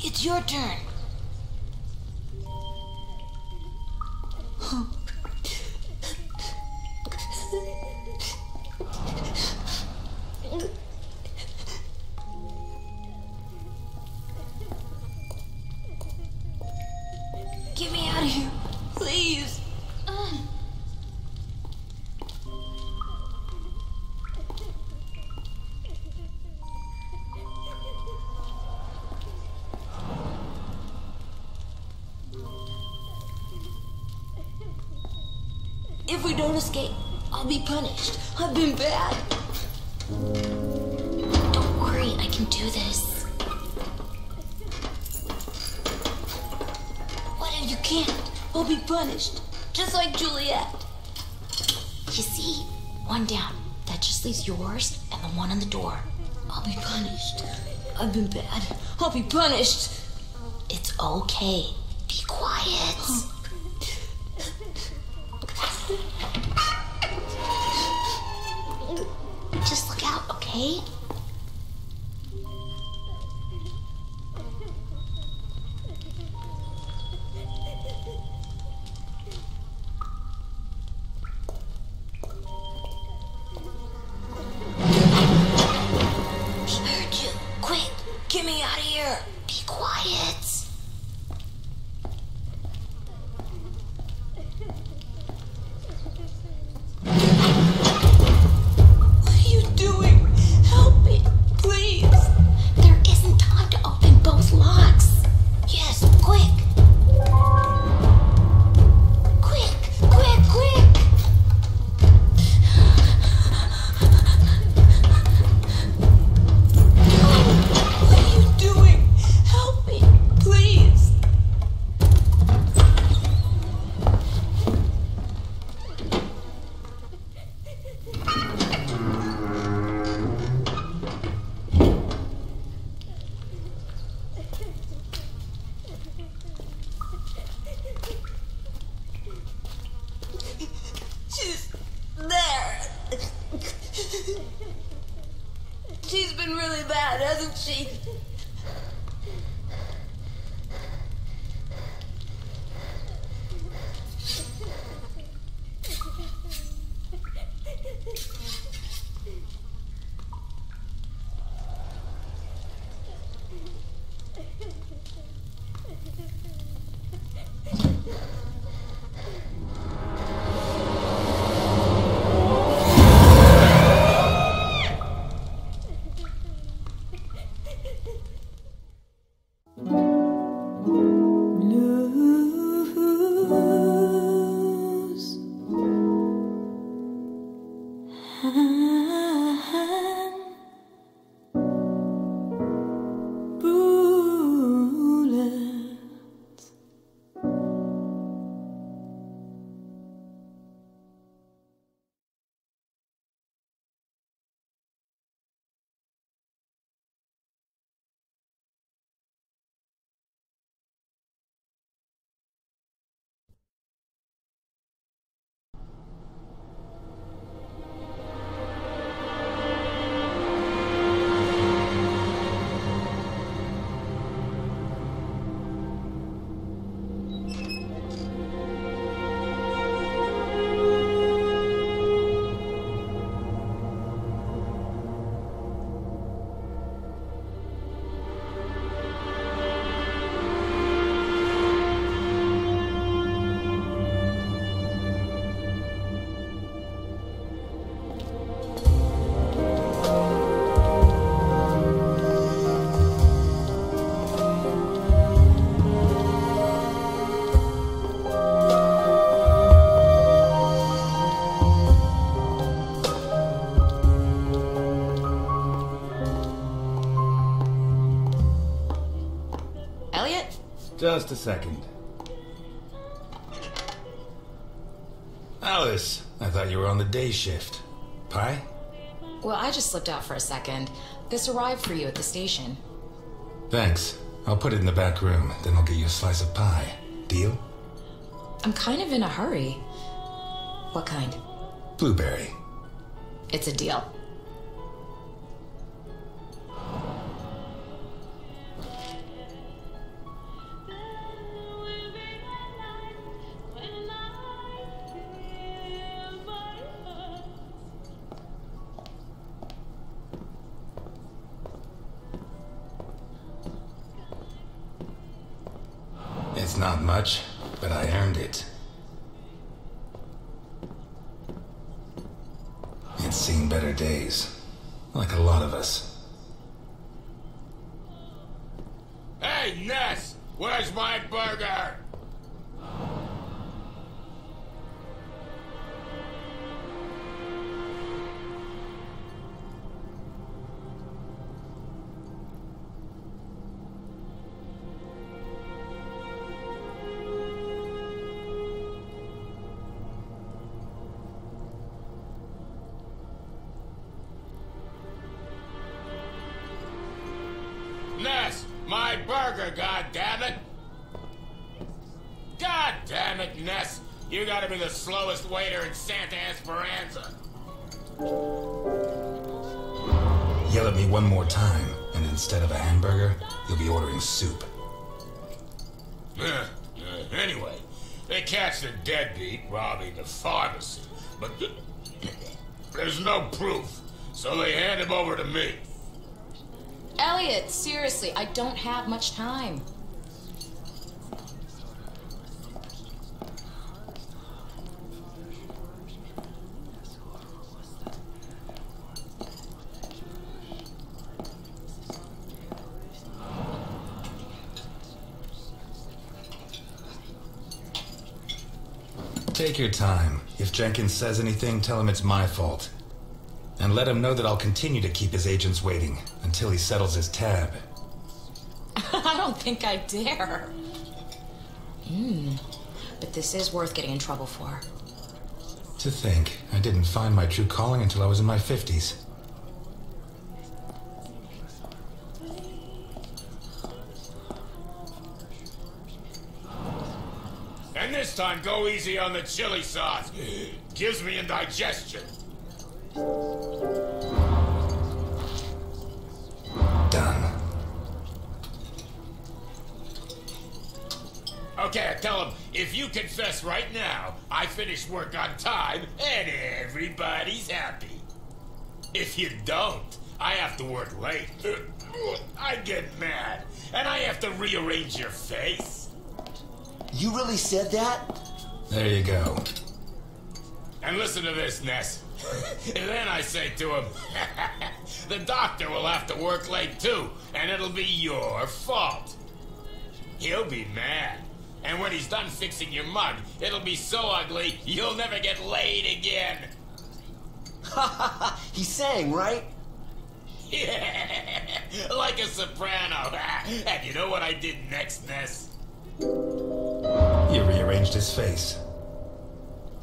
It's your turn. Get me out of here, please. If we don't escape, I'll be punished. I've been bad. Don't worry, I can do this. What if you can't? I'll be punished, just like Juliet. You see, one down. That just leaves yours and the one on the door. I'll be punished. I've been bad. I'll be punished. It's okay. Be quiet. Just look out, okay? He heard you. Quick, get me out of here. Be quiet. She's been really bad, hasn't she? Just a second. Alice, I thought you were on the day shift. Pie? Well, I just slipped out for a second. This arrived for you at the station. Thanks. I'll put it in the back room, then I'll get you a slice of pie. Deal? I'm kind of in a hurry. What kind? Blueberry. It's a deal. It's not much, but I earned it. It's seen better days, like a lot of us. Hey, Ness! Where's my burger? Ness, my burger, goddammit! God damn it, Ness! You gotta be the slowest waiter in Santa Esperanza. Yell at me one more time, and instead of a hamburger, you'll be ordering soup. Anyway, they catch the deadbeat robbing the pharmacy, but there's no proof, so they hand him over to me. Elliot, seriously, I don't have much time. Take your time. If Jenkins says anything, tell him it's my fault. And let him know that I'll continue to keep his agents waiting until he settles his tab. I don't think I dare. But this is worth getting in trouble for. To think, I didn't find my true calling until I was in my 50s. And this time, go easy on the chili sauce. Gives me indigestion. Done. Okay, I tell him, if you confess right now, I finish work on time and everybody's happy. If you don't, I have to work late. I get mad, and I have to rearrange your face. You really said that? There you go. And listen to this, Ness. And then I say to him, the doctor will have to work late too, and it'll be your fault. He'll be mad. And when he's done fixing your mug, it'll be so ugly, you'll never get laid again. He sang, right? Yeah, like a soprano. And you know what I did next, Ness? You rearranged his face.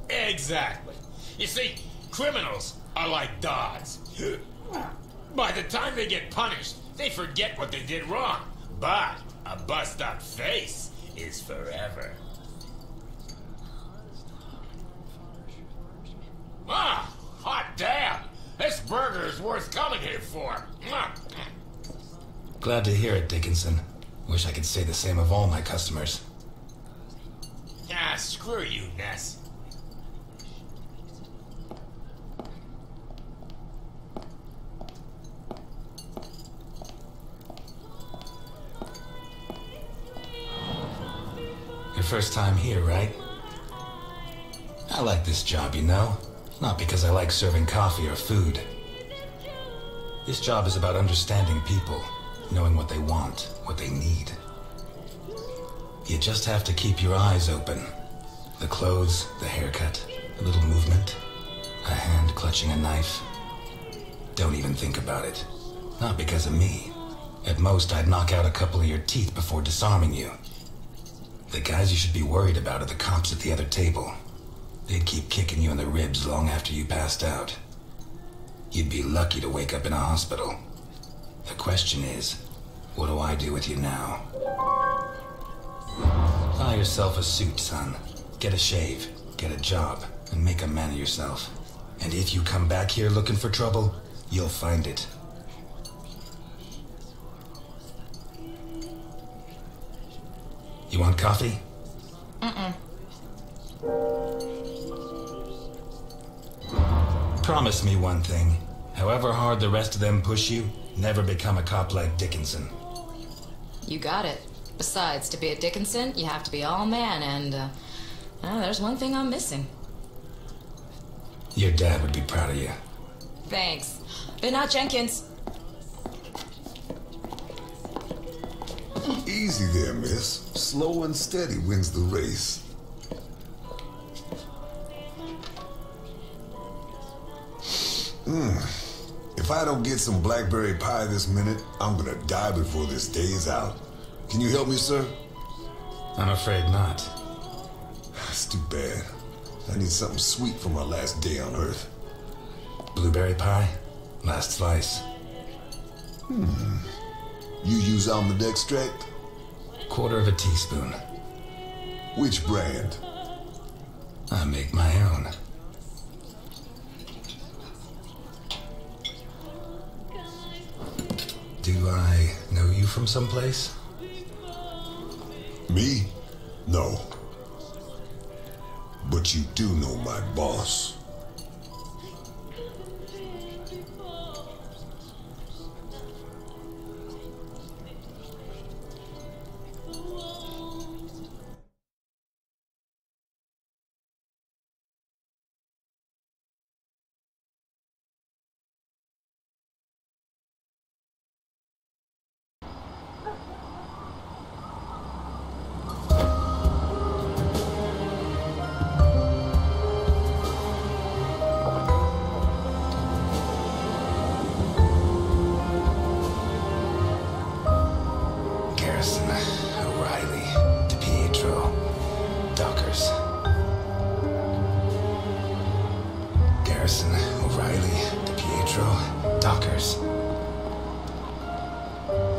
Exactly. You see, criminals are like dogs. By the time they get punished, they forget what they did wrong. But a bust-up face is forever. Ah, hot damn! This burger is worth coming here for. Glad to hear it, Dickinson. Wish I could say the same of all my customers. Ah, screw you, Ness. Your first time here, right? I like this job, you know? Not because I like serving coffee or food. This job is about understanding people, knowing what they want, what they need. You just have to keep your eyes open. The clothes, the haircut, a little movement, a hand clutching a knife. Don't even think about it. Not because of me. At most, I'd knock out a couple of your teeth before disarming you. The guys you should be worried about are the cops at the other table. They'd keep kicking you in the ribs long after you passed out. You'd be lucky to wake up in a hospital. The question is, what do I do with you now? Buy yourself a suit, son. Get a shave, get a job, and make a man of yourself. And if you come back here looking for trouble, you'll find it. You want coffee? Promise me one thing. However hard the rest of them push you, never become a cop like Dickinson. You got it. Besides, to be a Dickinson, you have to be all man, and there's one thing I'm missing. Your dad would be proud of you. Thanks. But not Jenkins. Easy there, miss. Slow and steady wins the race. If I don't get some blackberry pie this minute, I'm gonna die before this day is out. Can you help me, sir? I'm afraid not. That's too bad. I need something sweet for my last day on Earth. Blueberry pie? Last slice. You use almond extract? Quarter of a teaspoon. Which brand? I make my own. Do I know you from someplace? Me? No. But you do know my boss.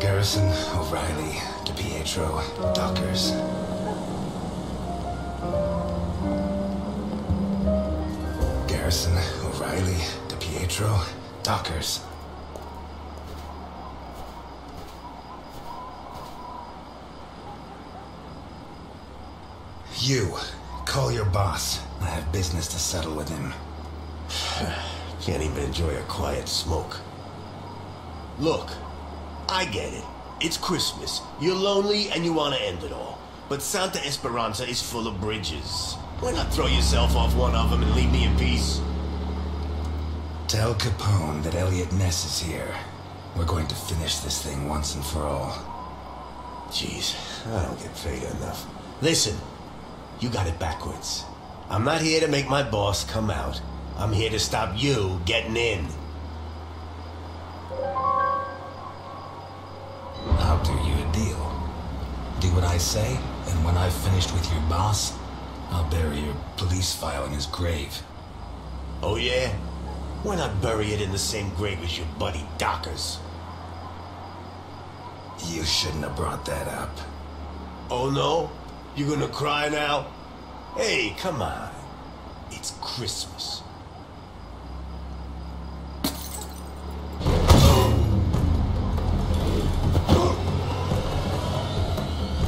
Garrison, O'Reilly, DiPietro, Dockers. Garrison, O'Reilly, DiPietro, Dockers. You, call your boss. I have business to settle with him. Can't even enjoy a quiet smoke. Look, I get it. It's Christmas. You're lonely and you want to end it all. But Santa Esperanza is full of bridges. Why not throw yourself off one of them and leave me in peace? Tell Capone that Elliot Ness is here. We're going to finish this thing once and for all. Jeez, I don't get paid enough. Listen, you got it backwards. I'm not here to make my boss come out. I'm here to stop you getting in. I'll do you a deal. Do what I say, and when I've finished with your boss, I'll bury your police file in his grave. Oh yeah? Why not bury it in the same grave as your buddy Docker's? You shouldn't have brought that up. Oh no? You gonna cry now? Hey, come on. It's Christmas.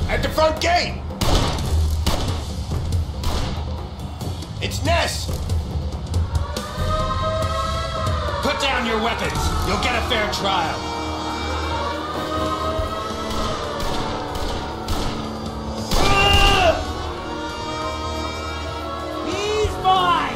At the front gate! It's Ness! Put down your weapons! You'll get a fair trial! He's mine!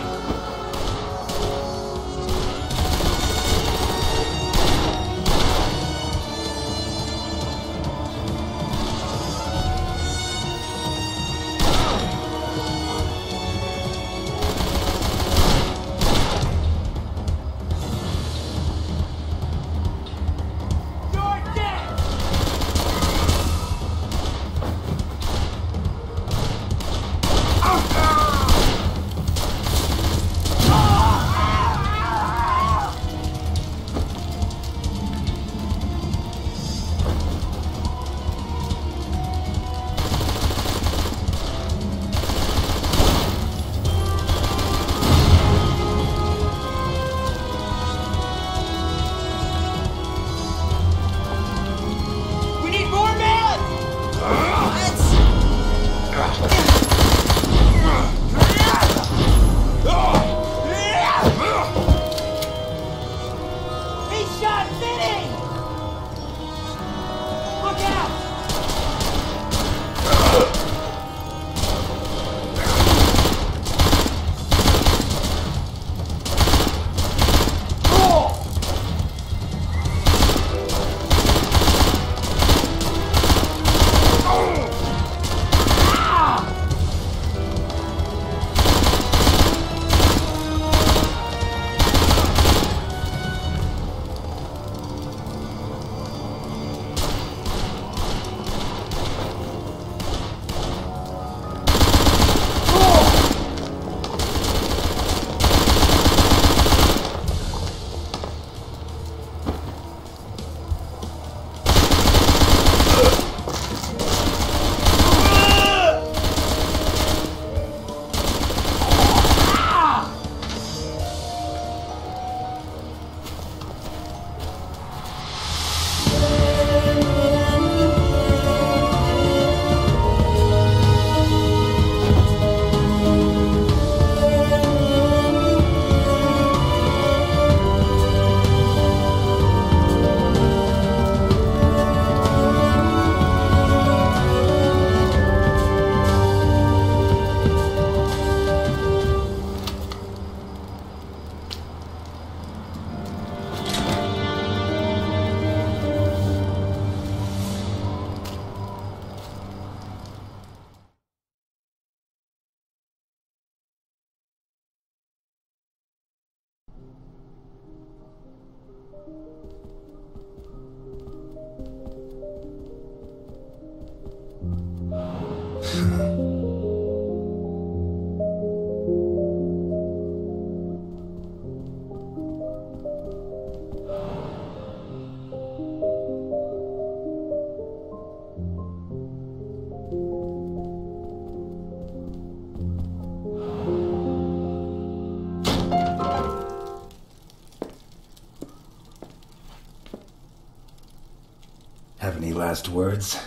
Have any last words?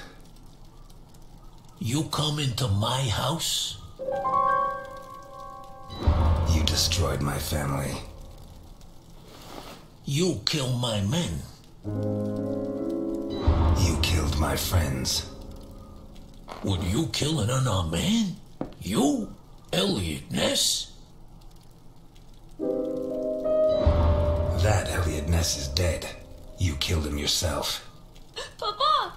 You come into my house? You destroyed my family. You killed my men. You killed my friends. Would you kill an unarmed man? You, Elliot Ness? That Elliot Ness is dead. You killed him yourself. Papa!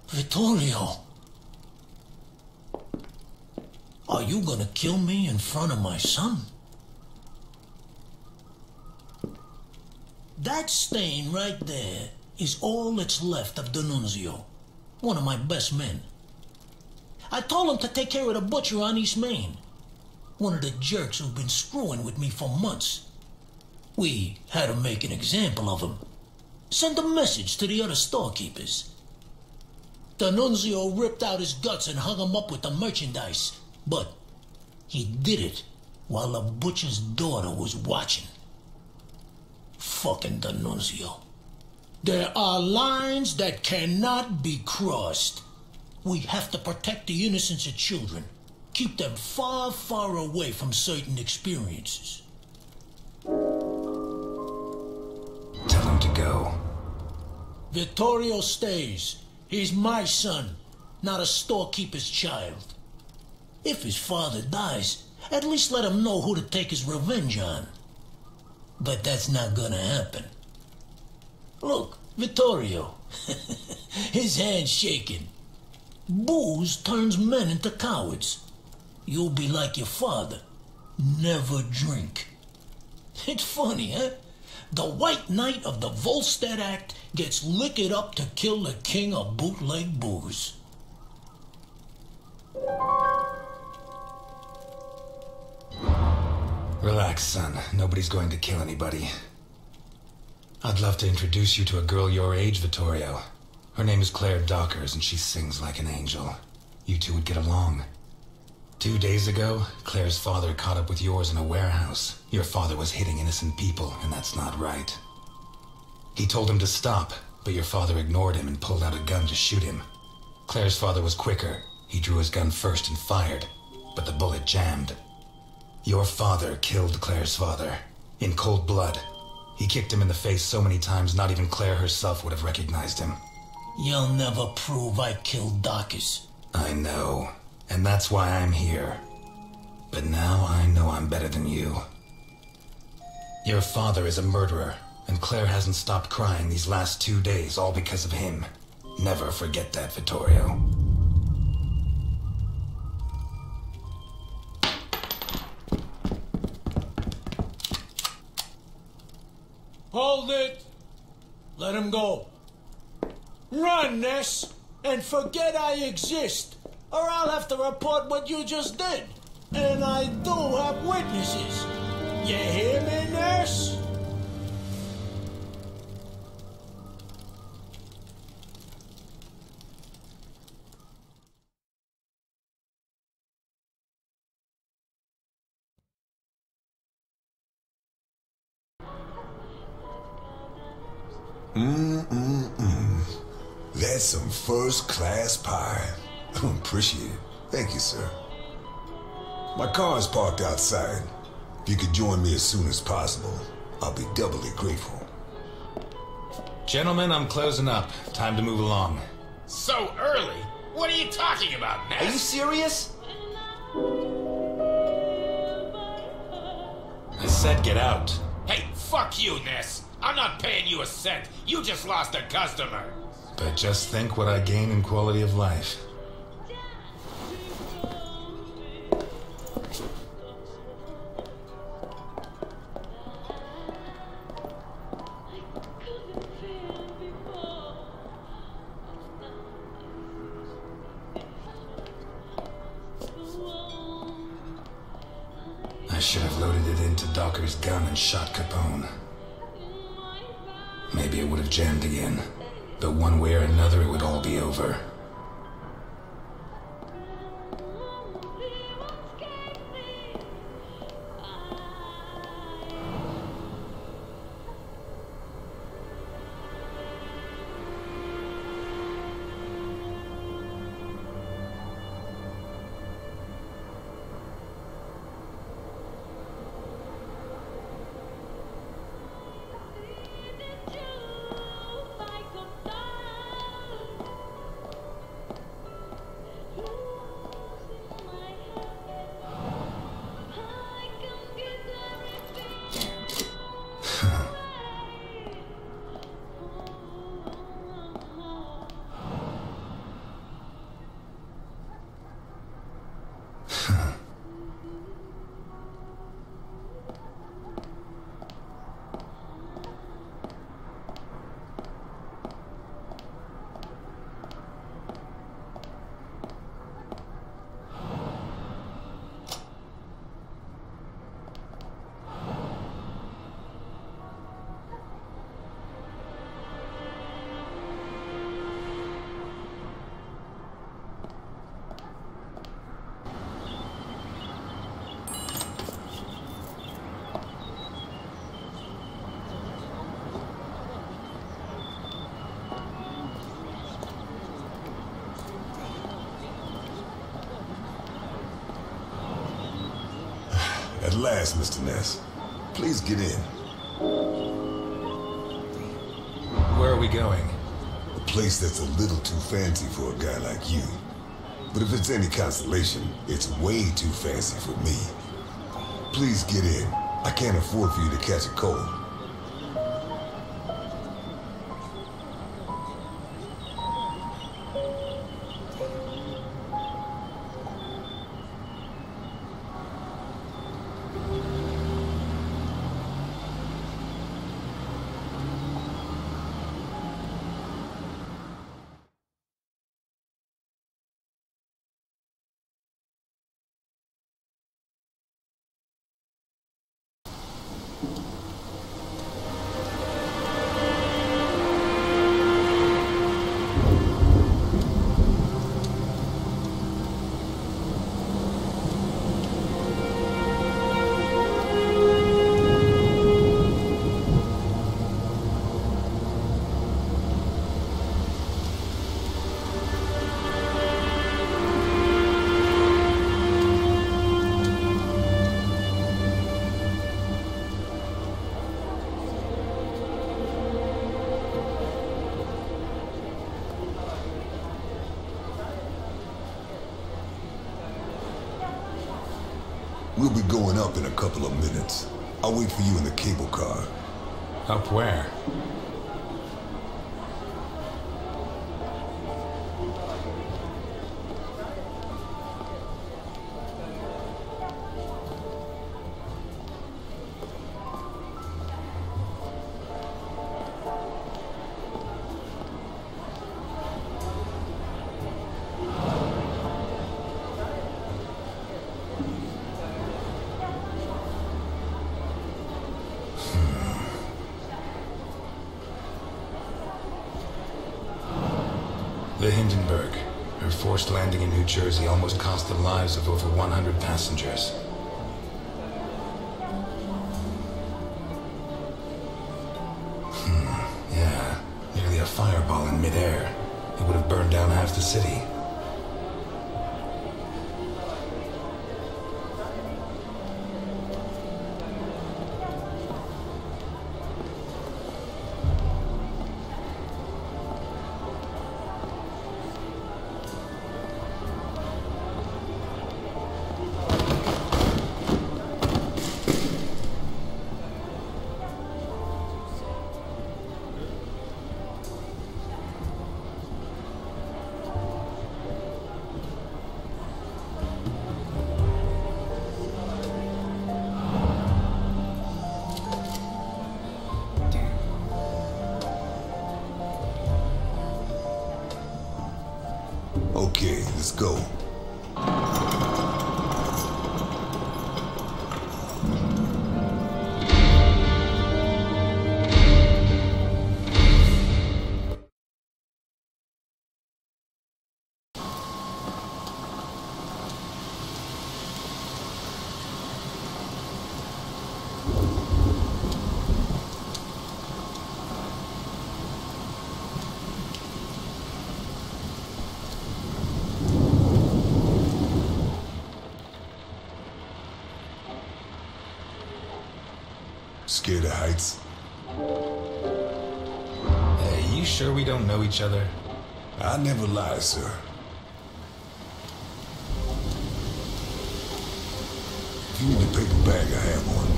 Vittorio! Are you gonna kill me in front of my son? That stain right there is all that's left of D'Annunzio, one of my best men. I told him to take care of the butcher on East Main, one of the jerks who've been screwing with me for months. We had to make an example of him. Send a message to the other storekeepers. D'Annunzio ripped out his guts and hung him up with the merchandise, but he did it while the butcher's daughter was watching. Fucking D'Annunzio. There are lines that cannot be crossed. We have to protect the innocence of children. Keep them far, far away from certain experiences. Tell him to go. Vittorio stays. He's my son, not a storekeeper's child. If his father dies, at least let him know who to take his revenge on. But that's not gonna happen. Look, Vittorio. His hand's shaking. Booze turns men into cowards. You'll be like your father. Never drink. It's funny, huh? The White Knight of the Volstead Act gets liquored up to kill the king of bootleg booze. Relax, son. Nobody's going to kill anybody. I'd love to introduce you to a girl your age, Vittorio. Her name is Claire Dockers, and she sings like an angel. You two would get along. 2 days ago, Claire's father caught up with yours in a warehouse. Your father was hitting innocent people, and that's not right. He told him to stop, but your father ignored him and pulled out a gun to shoot him. Claire's father was quicker. He drew his gun first and fired, but the bullet jammed. Your father killed Claire's father, in cold blood. He kicked him in the face so many times not even Claire herself would have recognized him. You'll never prove I killed Dockers. I know, and that's why I'm here. But now I know I'm better than you. Your father is a murderer, and Claire hasn't stopped crying these last 2 days, all because of him. Never forget that, Vittorio. Hold it! Let him go. Run, Ness, and forget I exist, or I'll have to report what you just did. And I do have witnesses. You hear me, Ness? That's some first-class pie. Appreciate it. Thank you, sir. My car is parked outside. If you could join me as soon as possible, I'll be doubly grateful. Gentlemen, I'm closing up. Time to move along. So early? What are you talking about, Ness? Are you serious? I said get out. Hey, fuck you, Ness. I'm not paying you a cent. You just lost a customer. But just think what I gain in quality of life. I should have loaded it into Docker's gun and shot Capone. Maybe it would have jammed again, but one way or another it would all be over. last, Mr. Ness. Please get in. Where are we going? A place that's a little too fancy for a guy like you. But if it's any consolation, it's way too fancy for me. Please get in. I can't afford for you to catch a cold. We'll be going up in a couple of minutes. I'll wait for you in the cable car. Up where? The Hindenburg. Her forced landing in New Jersey almost cost the lives of over 100 passengers. Yeah. Nearly a fireball in midair. It would have burned down half the city. Okay, let's go. Scared of heights? Hey, you sure we don't know each other? I never lie, sir. If you need a paper bag, I have one.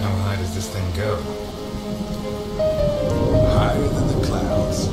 How high does this thing go? Higher than the clouds.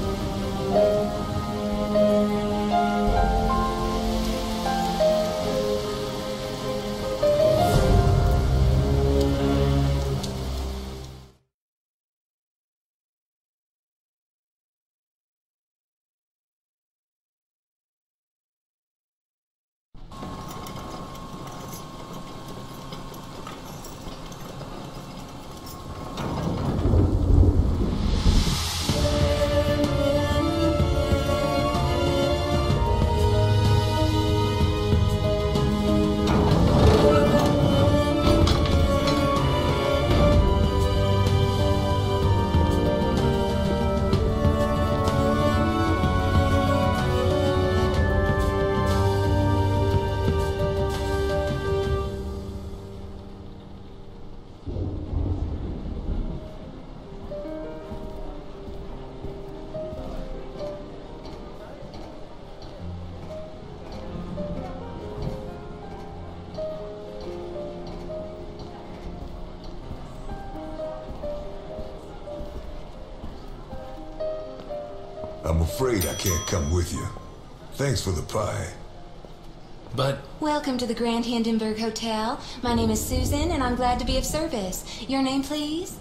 I'm afraid I can't come with you. Thanks for the pie. But... Welcome to the Grand Hindenburg Hotel. My name is Susan, and I'm glad to be of service. Your name, please?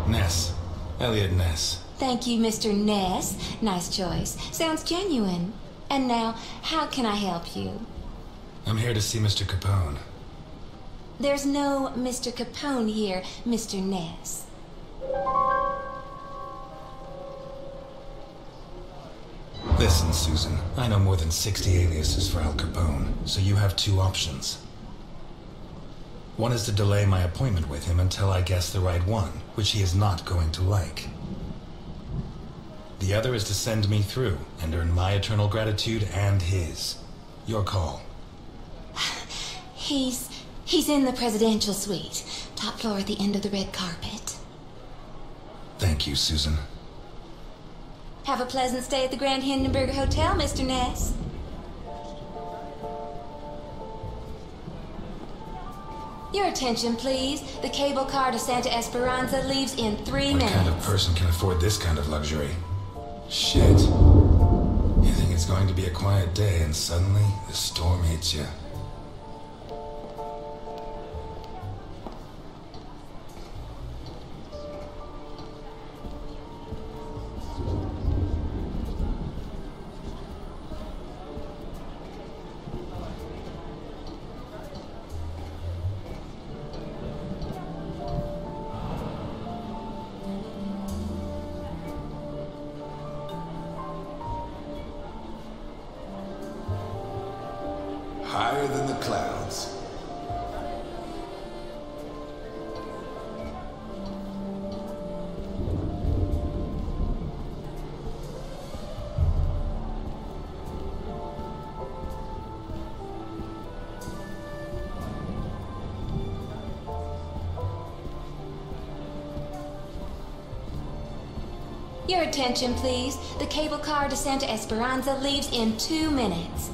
Ness. Elliot Ness. Thank you, Mr. Ness. Nice choice. Sounds genuine. And now, how can I help you? I'm here to see Mr. Capone. There's no Mr. Capone here, Mr. Ness. Listen, Susan. I know more than 60 aliases for Al Capone, so you have two options. One is to delay my appointment with him until I guess the right one, which he is not going to like. The other is to send me through and earn my eternal gratitude and his. Your call. He's in the presidential suite. Top floor at the end of the red carpet. Thank you, Susan. Have a pleasant stay at the Grand Hindenburg Hotel, Mr. Ness. Your attention, please. The cable car to Santa Esperanza leaves in 3 minutes. What kind of person can afford this kind of luxury? Shit. You think it's going to be a quiet day and suddenly the storm hits you. Higher than the clouds. Your attention, please. The cable car to Santa Esperanza leaves in 2 minutes.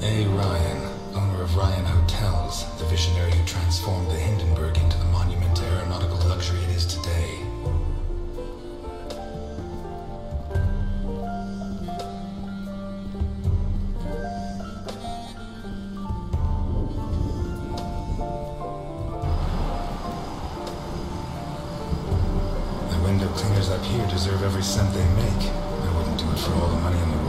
A. Ryan, owner of Ryan Hotels, the visionary who transformed the Hindenburg into the monument to aeronautical luxury it is today. The window cleaners up here deserve every cent they make. I wouldn't do it for all the money in the world.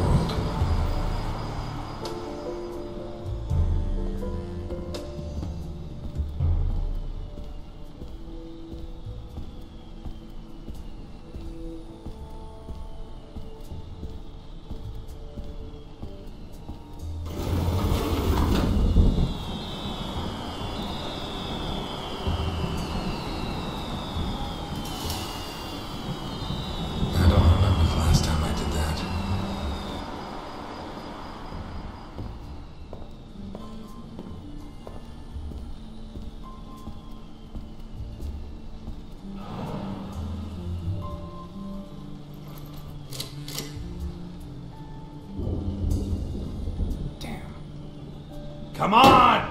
I don't remember the last time I did that. Damn. Come on!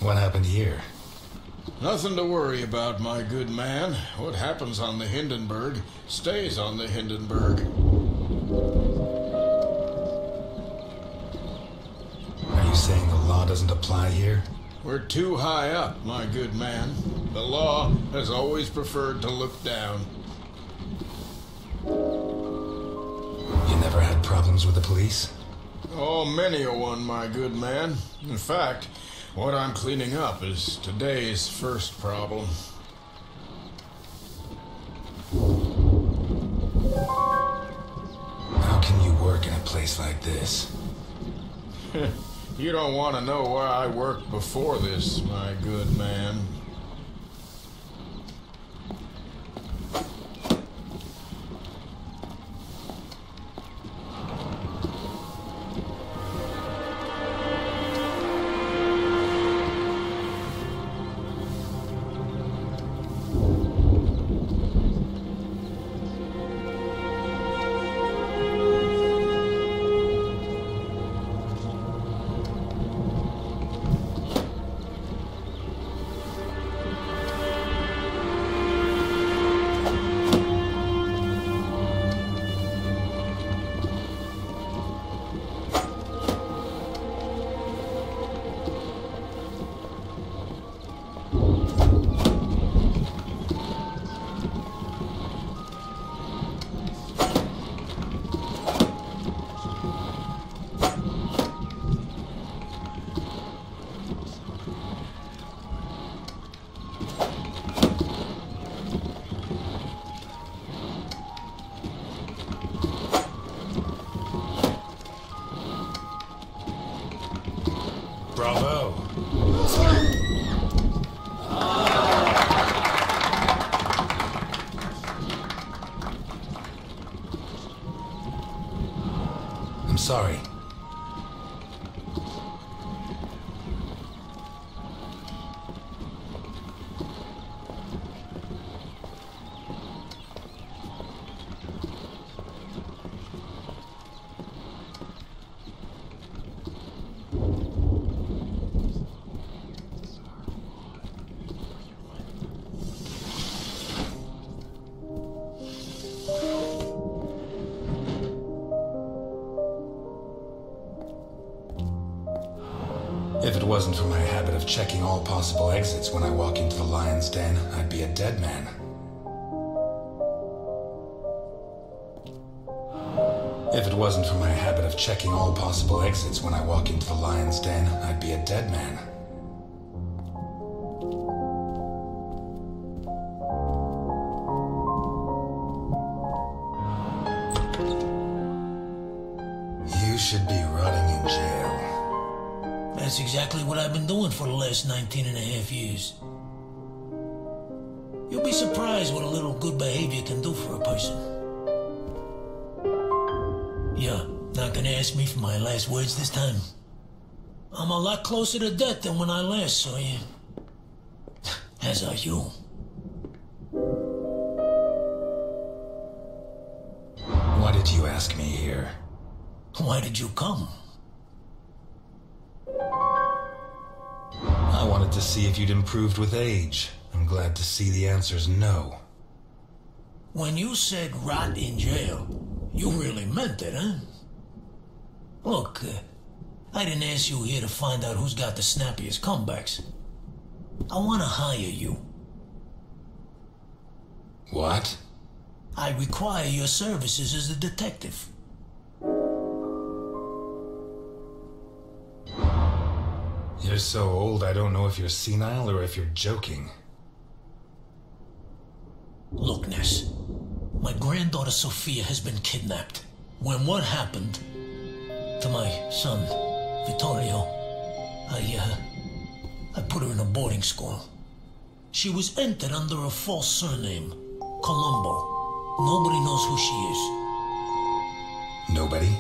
What happened here? Nothing to worry about, my good man. What happens on the Hindenburg stays on the Hindenburg. Are you saying the law doesn't apply here? We're too high up, my good man. The law has always preferred to look down. You never had problems with the police? Oh, many a one, my good man. In fact, what I'm cleaning up is today's first problem. How can you work in a place like this? You don't want to know where I worked before this, my good man. Bravo. I'm sorry. If it wasn't for my habit of checking all possible exits when I walk into the lion's den, I'd be a dead man. If it wasn't for my habit of checking all possible exits when I walk into the lion's den, I'd be a dead man. You should be rotting in jail. That's exactly what I've been doing for the last 19 and a half years. You'll be surprised what a little good behavior can do for a person. Yeah, not gonna ask me for my last words this time. I'm a lot closer to death than when I last saw you. As are you. Why did you ask me here? Why did you come? I wanted to see if you'd improved with age. I'm glad to see the answer's no. When you said rot in jail, you really meant it, huh? Look, I didn't ask you here to find out who's got the snappiest comebacks. I want to hire you. What? I require your services as a detective. You're so old, I don't know if you're senile or if you're joking. Look, Ness. My granddaughter Sophia has been kidnapped. When what happened to my son, Vittorio, I put her in a boarding school. She was entered under a false surname, Colombo. Nobody knows who she is. Nobody?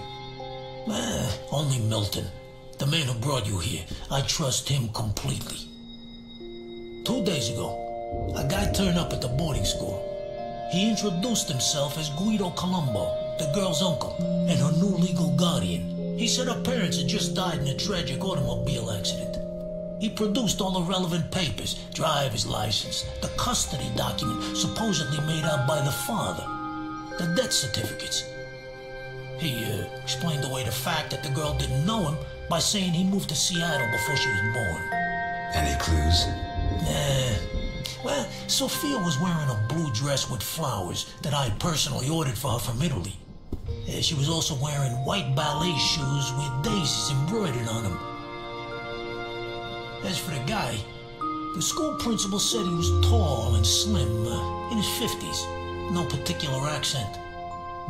Only Milton. The man who brought you here. I trust him completely. 2 days ago, a guy turned up at the boarding school. He introduced himself as Guido Colombo, the girl's uncle, and her new legal guardian. He said her parents had just died in a tragic automobile accident. He produced all the relevant papers, driver's license, the custody document supposedly made out by the father, the death certificates. He explained away the fact that the girl didn't know him by saying he moved to Seattle before she was born. Any clues? Nah. Well, Sophia was wearing a blue dress with flowers that I personally ordered for her from Italy. She was also wearing white ballet shoes with daisies embroidered on them. As for the guy, the school principal said he was tall and slim, in his 50s, no particular accent.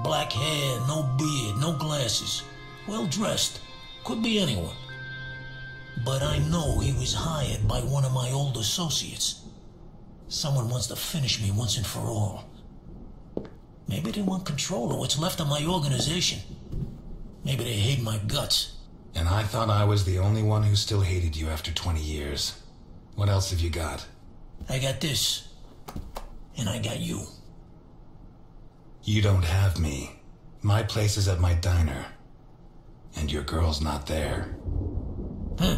Black hair, no beard, no glasses, well dressed, could be anyone. But I know he was hired by one of my old associates. Someone wants to finish me once and for all. Maybe they want control of what's left of my organization. Maybe they hate my guts. And I thought I was the only one who still hated you after 20 years. What else have you got? I got this. And I got you. You don't have me. My place is at my diner. And your girl's not there. Huh.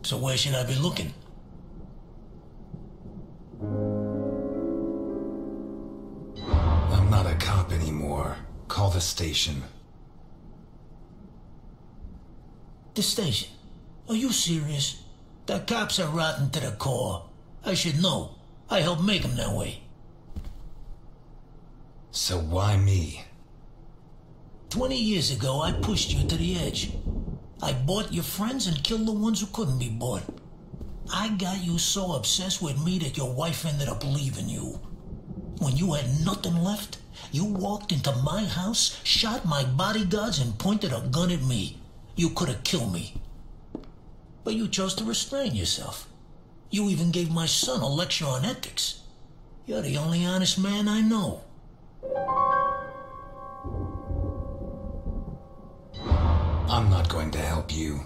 So where should I be looking? I'm not a cop anymore. Call the station. The station? Are you serious? The cops are rotten to the core. I should know. I helped make them that way. So why me? 20 years ago, I pushed you to the edge. I bought your friends and killed the ones who couldn't be bought. I got you so obsessed with me that your wife ended up leaving you. When you had nothing left, you walked into my house, shot my bodyguards, and pointed a gun at me. You could have killed me. But you chose to restrain yourself. You even gave my son a lecture on ethics. You're the only honest man I know. I'm not going to help you.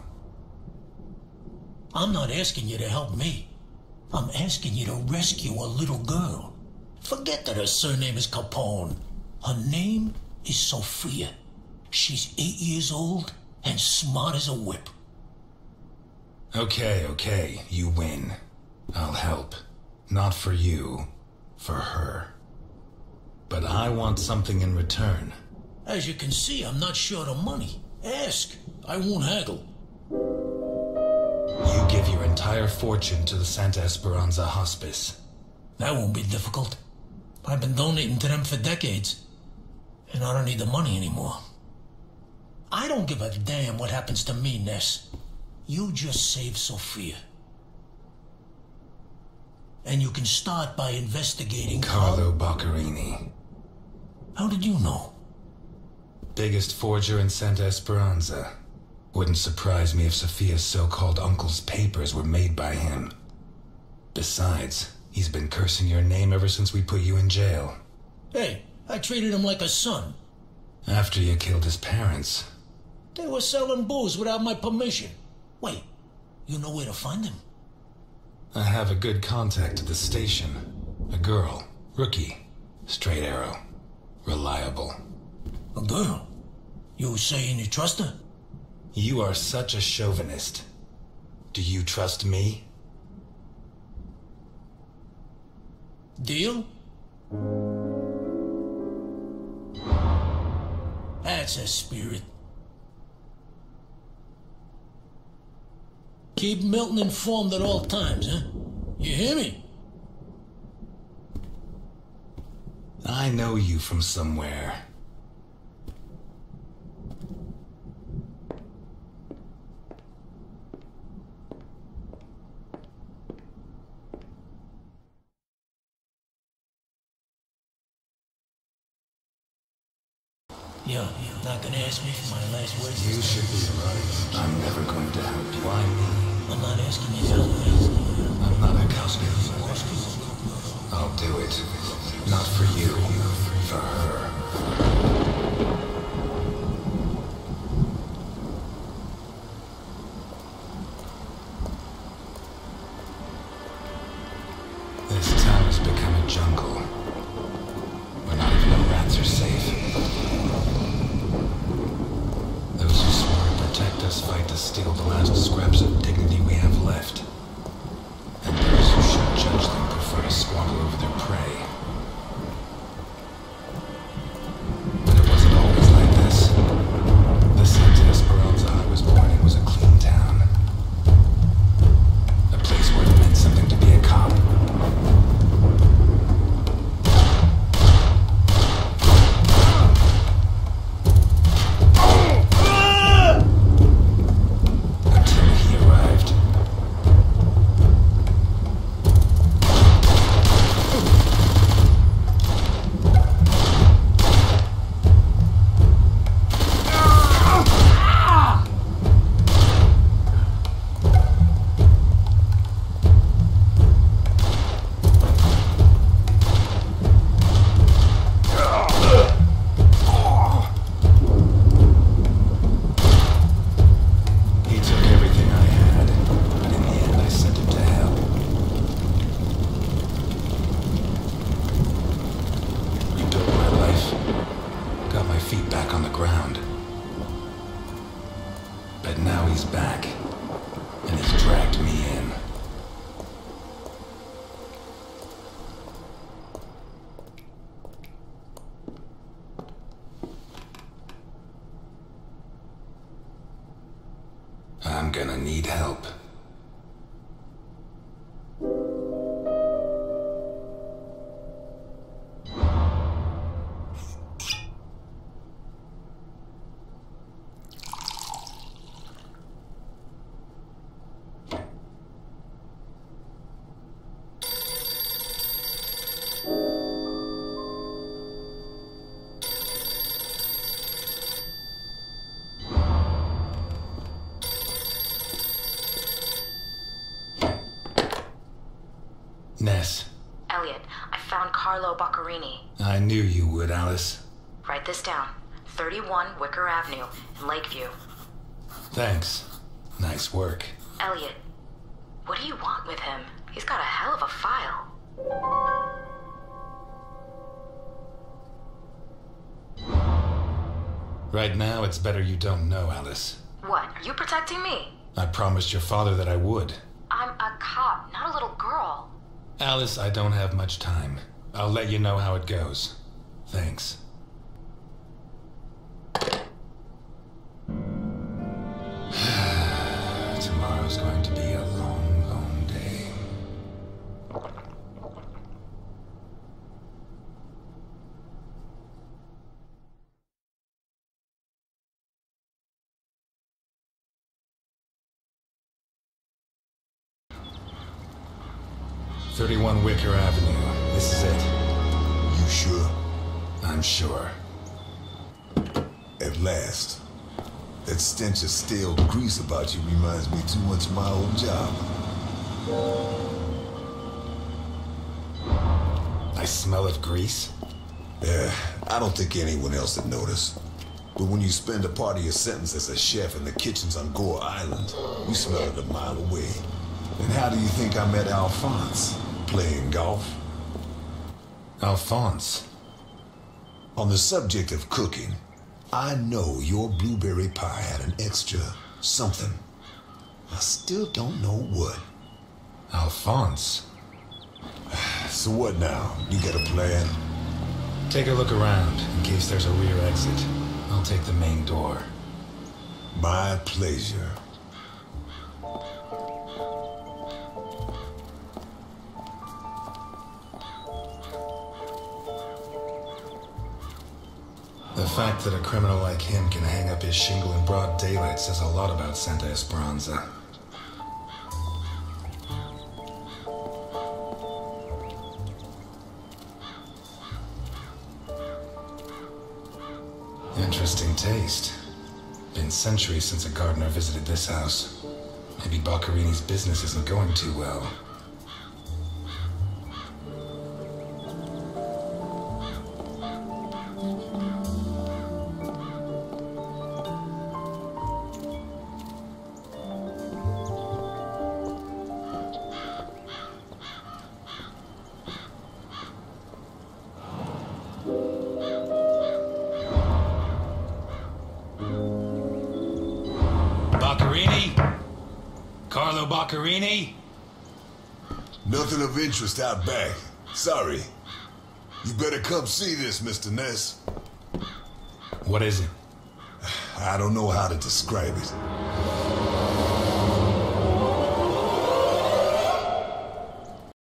I'm not asking you to help me. I'm asking you to rescue a little girl. Forget that her surname is Capone. Her name is Sophia. She's 8 years old and smart as a whip. Okay, you win. I'll help. Not for you, for her. But I want something in return. As you can see, I'm not short of money. Ask. I won't haggle. You give your entire fortune to the Santa Esperanza Hospice. That won't be difficult. I've been donating to them for decades. And I don't need the money anymore. I don't give a damn what happens to me, Ness. You just save Sophia. And you can start by investigating Carlo Boccherini. How did you know? Biggest forger in Santa Esperanza. Wouldn't surprise me if Sophia's so-called uncle's papers were made by him. Besides, he's been cursing your name ever since we put you in jail. Hey, I treated him like a son. After you killed his parents. They were selling booze without my permission. Wait, you know where to find them? I have a good contact at the station. A girl. Rookie. Straight arrow. Reliable. A girl? You saying you trust her? You are such a chauvinist. Do you trust me? Deal? That's a spirit. Keep Milton informed at all times, huh? You hear me? I know you from somewhere. You're not gonna ask me for my last words? You should be right. I'm never going to help you. Why me? I'm not asking you to help me. I'm not a cop. I'll do it. Not for you. For her. This town has become a jungle. Where not even the rats are safe. Those who swore to protect us fight to steal the last scraps of dignity we have left. judge them prefer to squabble over their prey. But it wasn't always like this. The Santa Esperanza I was born in was a clean town. A place where it meant something to be a cop. I'm gonna need help. Ness. Elliot, I found Carlo Boccarini. I knew you would, Alice. Write this down. 31 Wicker Avenue in Lakeview. Thanks. Nice work. Elliot, what do you want with him? He's got a hell of a file. Right now, it's better you don't know, Alice. What? You protecting me? I promised your father that I would. I'm a cop, not a little girl. Alice, I don't have much time. I'll let you know how it goes. Thanks. Tomorrow's going to be a long, long day. "31 Wicker Avenue. This is it." You sure? I'm sure. At last. That stench of stale grease about you reminds me too much of my old job. I smell of grease? I don't think anyone else would notice. But when you spend a part of your sentence as a chef in the kitchens on Gore Island, you smell it a mile away. And how do you think I met Alphonse? Playing golf? Alphonse? On the subject of cooking, I know your blueberry pie had an extra something. I still don't know what. Alphonse? So what now? You got a plan? Take a look around, in case there's a rear exit. I'll take the main door. My pleasure. The fact that a criminal like him can hang up his shingle in broad daylight says a lot about Santa Esperanza. Interesting taste. Been centuries since a gardener visited this house. Maybe Boccarini's business isn't going too well. Boccarini? Carlo Boccarini? Nothing of interest out back. Sorry. You better come see this, Mr. Ness. What is it? I don't know how to describe it.